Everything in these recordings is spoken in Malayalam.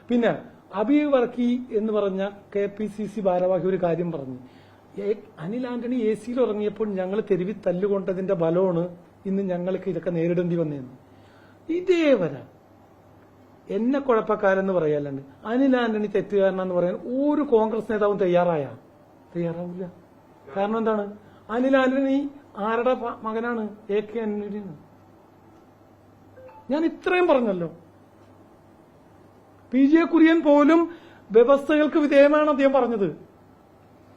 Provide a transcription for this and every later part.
പിന്നെ അബീബ് വർക്കി എന്ന് പറഞ്ഞ KPCC ഭാരവാഹി ഒരു കാര്യം പറഞ്ഞു. അനിൽ ആന്റണി AC-യിൽ ഇറങ്ങിയപ്പോൾ ഞങ്ങൾ തെരുവിൽ തല്ലുകൊണ്ടതിന്റെ ബലമാണ് ഇന്ന് ഞങ്ങൾക്ക് ഇതൊക്കെ നേരിടേണ്ടി വന്നതെന്ന്. ഇതേ വരാം എന്നെ കുഴപ്പക്കാരെന്ന് പറയല്ലാണ്ട് അനിൽ ആന്റണി തെറ്റുകാരനെന്ന് പറയാൻ ഒരു കോൺഗ്രസ് നേതാവും തയ്യാറാവില്ല. കാരണം എന്താണ്? അനിൽ ആന്റണി ആരുടെ മകനാണ്? AK ആന്റണി. ഞാൻ ഇത്രയും പറഞ്ഞല്ലോ. PJ കുര്യൻ പോലും വ്യവസ്ഥകൾക്ക് വിധേയമാണ് അദ്ദേഹം പറഞ്ഞത്.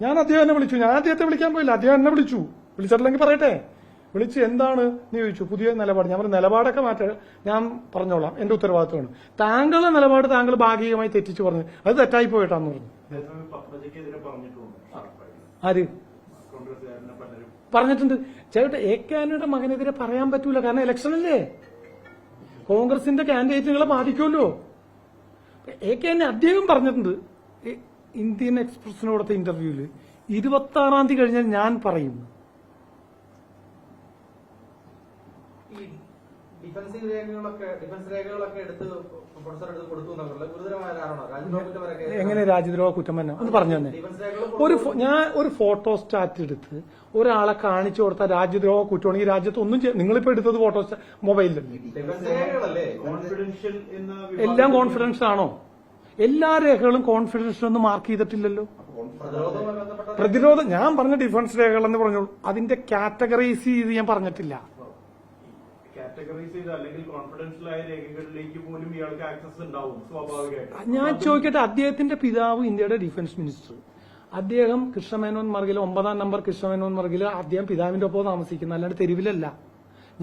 ഞാൻ അദ്ദേഹം എന്നെ വിളിച്ചു. ഞാൻ അദ്ദേഹത്തെ വിളിക്കാൻ പോയില്ല, അദ്ദേഹം എന്നെ വിളിച്ചിട്ടില്ലെങ്കിൽ പറയട്ടെ. വിളിച്ച് എന്താണ് നീ ചോദിച്ചു, പുതിയ നിലപാട്. ഞാൻ പറഞ്ഞു നിലപാടൊക്കെ മാറ്റാൻ ഞാൻ പറഞ്ഞോളാം, എന്റെ ഉത്തരവാദിത്വമാണ്. താങ്കളുടെ നിലപാട് താങ്കൾ ഭാഗികമായി തെറ്റിച്ചു പറഞ്ഞു, അത് തെറ്റായി പോയിട്ടാന്ന് പറഞ്ഞു. ആര് പറഞ്ഞിട്ടുണ്ട്? ചേട്ടാ AK ആന്റണിയുടെ മകനെതിരെ പറയാൻ പറ്റൂല, കാരണം ഇലക്ഷനല്ലേ, കോൺഗ്രസിന്റെ കാൻഡിഡേറ്റുകളെ ബാധിക്കുമല്ലോ. AK ആന്റണി അദ്ദേഹം പറഞ്ഞിട്ടുണ്ട് ഇന്ത്യൻ എക്സ്പ്രസിന് കൊടുത്ത ഇന്റർവ്യൂവിൽ 26-ാം തീയതി കഴിഞ്ഞാൽ ഞാൻ പറയും. എങ്ങനെ രാജ്യദ്രോഹ കുറ്റം തന്നെ ഒന്ന് പറഞ്ഞു തന്നെ. ഒരു ഫോട്ടോ സ്റ്റാറ്റ് എടുത്ത് ഒരാളെ കാണിച്ചു കൊടുത്ത രാജ്യദ്രോഹ കുറ്റമാണ്. ഈ രാജ്യത്ത് ഒന്നും നിങ്ങളിപ്പോ എടുത്തത് ഫോട്ടോ മൊബൈലിലല്ലേ? എല്ലാം കോൺഫിഡൻഷ്യൽ ആണോ? എല്ലാ രേഖകളും കോൺഫിഡൻഷ്യൽ ഒന്നും മാർക്ക് ചെയ്തിട്ടില്ലല്ലോ. പ്രതിരോധം ഞാൻ പറഞ്ഞ ഡിഫൻസ് രേഖകൾ എന്ന് പറഞ്ഞോളൂ, അതിന്റെ കാറ്റഗറൈസ് ചെയ്ത് ഞാൻ പറഞ്ഞിട്ടില്ല. ഞാൻ ചോദിക്കട്ടെ, അദ്ദേഹത്തിന്റെ പിതാവ് ഇന്ത്യയുടെ ഡിഫൻസ് മിനിസ്റ്റർ, അദ്ദേഹം കൃഷ്ണമേനോൻ മാർഗിൽ 9-ാം നമ്പർ കൃഷ്ണമേനോൻ മാർഗിൽ അദ്ദേഹം പിതാവിന്റെ ഒപ്പം താമസിക്കുന്ന, അല്ലാണ്ട് തെരുവിലല്ല.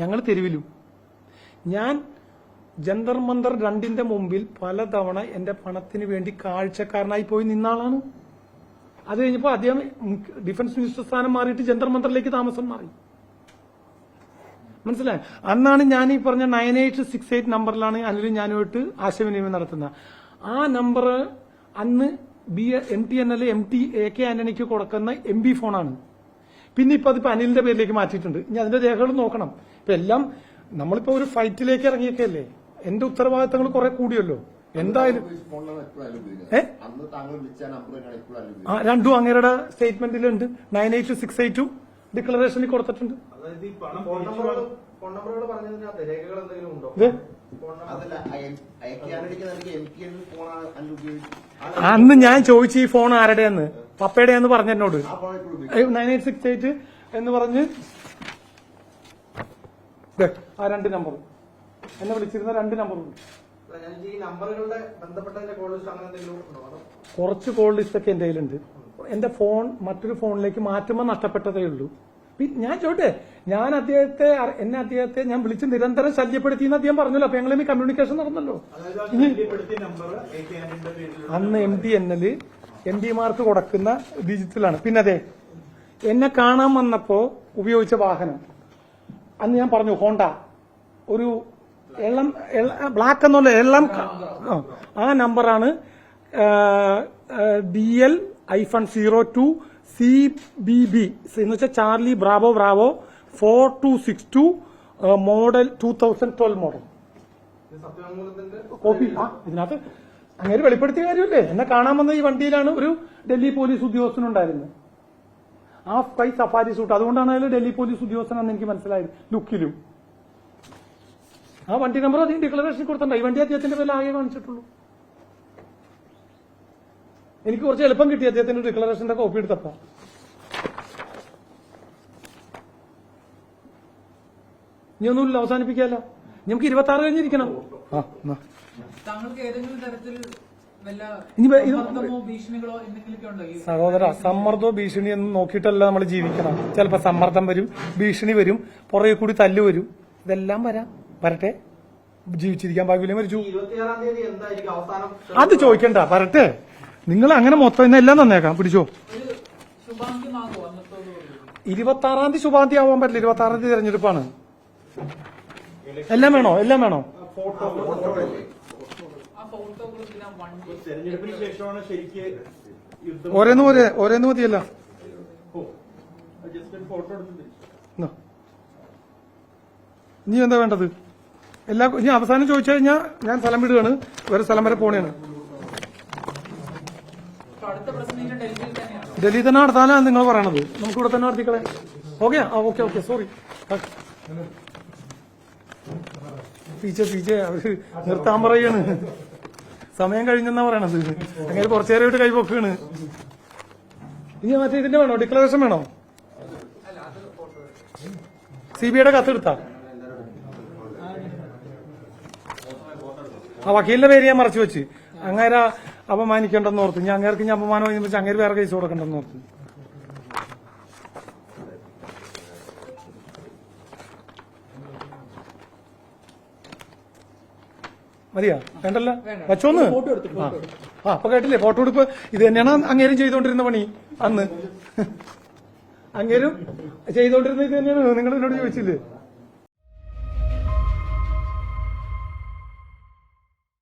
ഞങ്ങൾ തെരുവിലും. ഞാൻ ജന്തർ മന്ദർ 2ന്റെ മുമ്പിൽ പലതവണ എന്റെ പണത്തിന് വേണ്ടി കാഴ്ചക്കാരനായി പോയി നിന്നാളാണ്. അത് കഴിഞ്ഞപ്പോൾ അദ്ദേഹം ഡിഫൻസ് മിനിസ്റ്റർ സ്ഥാനം മാറിയിട്ട് ജന്തർ മന്ദറിലേക്ക് താമസം മാറി. മനസ്സിലായി? അന്നാണ് ഞാൻ ഈ പറഞ്ഞ 9868 നമ്പറിലാണ് അനിലും ഞാനുമായിട്ട് ആശയവിനിമയം നടത്തുന്നത്. ആ നമ്പർ അന്ന് MTNL AK ആന്റണിക്ക് കൊടുക്കുന്ന MB ഫോണാണ്. പിന്നെ ഇപ്പൊ അതിപ്പോ അനിലിന്റെ പേരിലേക്ക് മാറ്റിയിട്ടുണ്ട്. ഇനി അതിന്റെ രേഖകൾ നോക്കണം. ഇപ്പൊ എല്ലാം നമ്മളിപ്പോ ഒരു ഫൈറ്റിലേക്ക് ഇറങ്ങിയൊക്കെയല്ലേ, എന്റെ ഉത്തരവാദിത്തങ്ങൾ കുറെ കൂടിയല്ലോ. എന്തായാലും രണ്ടും അങ്ങേരുടെ സ്റ്റേറ്റ്മെന്റിലുണ്ട്. 98682 ഡിക്ലറേഷനിൽ കൊടുത്തിട്ടുണ്ട്. അന്ന് ഞാൻ ചോദിച്ചു ഈ ഫോൺ ആരുടെയെന്ന്, പപ്പയുടെയെന്ന് പറഞ്ഞ എന്നോട്. 9868 എന്ന് പറഞ്ഞ് ആ 2 നമ്പർ എന്നെ വിളിച്ചിരുന്ന 2 നമ്പറുണ്ട്. കുറച്ച് കോൾ ലിസ്റ്റ് ഒക്കെ എന്റെ കയ്യിലുണ്ട്. എന്റെ ഫോൺ മറ്റൊരു ഫോണിലേക്ക് മാറ്റുമ്പോൾ നഷ്ടപ്പെട്ടതേ ഉള്ളൂ. ഞാൻ ചോട്ടെ, എന്നെ അദ്ദേഹത്തെ ഞാൻ വിളിച്ച് നിരന്തരം ശല്യപ്പെടുത്തിയെന്ന് അദ്ദേഹം പറഞ്ഞല്ലോ. അപ്പൊ ഞങ്ങൾ കമ്മ്യൂണിക്കേഷൻ നടന്നല്ലോ. അന്ന് MTNL MDമാർക്ക് കൊടുക്കുന്ന ഡിജിറ്റലാണ്. പിന്നെ അതെ, എന്നെ കാണാൻ വന്നപ്പോ ഉപയോഗിച്ച വാഹനം അന്ന് ഞാൻ പറഞ്ഞു ഹോണ്ട, ഒരു ബ്ലാക്ക് എന്നുള്ള ആ നമ്പറാണ് DL-02 CBB എന്ന് വെച്ചാൽ Charlie Bravo 4262 model 2012 model. Copy ഇതിനകത്ത് അങ്ങനെ വെളിപ്പെടുത്തിയ കാര്യമല്ലേ. എന്നെ കാണാൻ വന്ന ഈ വണ്ടിയിലാണ് ഒരു ഡൽഹി പോലീസ് ഉദ്യോഗസ്ഥനുണ്ടായിരുന്നത്. ആ സ്കൈ സഫാരി സൂട്ട്, അതുകൊണ്ടാണ് അയാൾ ഡൽഹി പോലീസ് ഉദ്യോഗസ്ഥനാണെന്ന് എനിക്ക് മനസ്സിലായത് ലുക്കിലും. ആ വണ്ടി നമ്പർ അതിന് ഡിക്ലറേഷൻ കൊടുത്തിട്ടുണ്ട്. ഈ വണ്ടി അദ്ദേഹത്തിന്റെ പേരിൽ ആകെ കാണിച്ചിട്ടുള്ളൂ. എനിക്ക് കുറച്ച് എളുപ്പം കിട്ടി അദ്ദേഹത്തിന്റെ ഡിക്ലറേഷന്റെ കോപ്പി എടുത്തപ്പോ. ഇനി ഒന്നുമില്ല, അവസാനിപ്പിക്കാമല്ലോ. നമുക്ക് 26 കഴിഞ്ഞിരിക്കണം. സഹോദര, സമ്മർദ്ദമോ ഭീഷണിയൊന്നും നോക്കിയിട്ടല്ല നമ്മൾ ജീവിക്കണം. ചിലപ്പോ സമ്മർദ്ദം വരും, ഭീഷണി വരും, പുറകെ കൂടി തല്ല് വരും. ഇതെല്ലാം വരട്ടെ. ജീവിച്ചിരിക്കാൻ ഭാഗ്യം മരിച്ചു. അത് ചോദിക്കണ്ട, വരട്ടെ. നിങ്ങൾ അങ്ങനെ മൊത്തം എല്ലാം തന്നേക്കാം, പിടിച്ചോ. 26-ാം തീയതി ശുഭാന്തി ആവാൻ പറ്റില്ല. 26-ാം തീയതി തെരഞ്ഞെടുപ്പാണ്. എല്ലാം വേണോ? ഓരോന്ന് മതിയല്ല. ഇനി എന്താ വേണ്ടത്? ഇനി അവസാനം ചോദിച്ചു കഴിഞ്ഞാൽ ഞാൻ സ്ഥലം വിടുകയാണ്, വേറെ സ്ഥലം വരെ പോണേണ്. ഡൽഹി തന്നെ നടത്താനാണ് നിങ്ങൾ പറയണത്. നമുക്ക് ഇവിടെ തന്നെ നടത്തിക്കളെ. Okay okay sorry. പീച്ചെ അവര് നിർത്താൻ പറയാണ്. സമയം കഴിഞ്ഞെന്നാ പറയണത്. അങ്ങനെ കുറച്ചു നേരമായിട്ട് കൈപൊക്കാണ്. ഇനി മറ്റേ ഇതിന്റെ വേണോ, ഡിക്ലറേഷൻ വേണോ? CBIയുടെ കത്തെടുത്താ ആ വക്കീലിന്റെ പേര് ഞാൻ മറച്ചു വെച്ച്. അങ്ങേരെ അപമാനിക്കണ്ടെന്ന് ഓർത്ത്. ഞാൻ അങ്ങേർക്ക് ഞാൻ അപമാനം കഴിഞ്ഞ അങ്ങേര് വേറെ കേസ് കൊടുക്കണ്ടെന്ന് ഓർത്ത്. മതിയാ? വേണ്ടല്ല, വച്ചോന്ന്. അപ്പൊ കേട്ടില്ലേ, ഫോട്ടോ എടുപ്പ് ഇത് തന്നെയാണ് അങ്ങേരും ചെയ്തോണ്ടിരുന്ന പണി അന്ന്. അങ്ങേരും ചെയ്തോണ്ടിരുന്ന ഇത് തന്നെയാണ്. നിങ്ങൾ എന്നോട് ചോദിച്ചില്ലേ?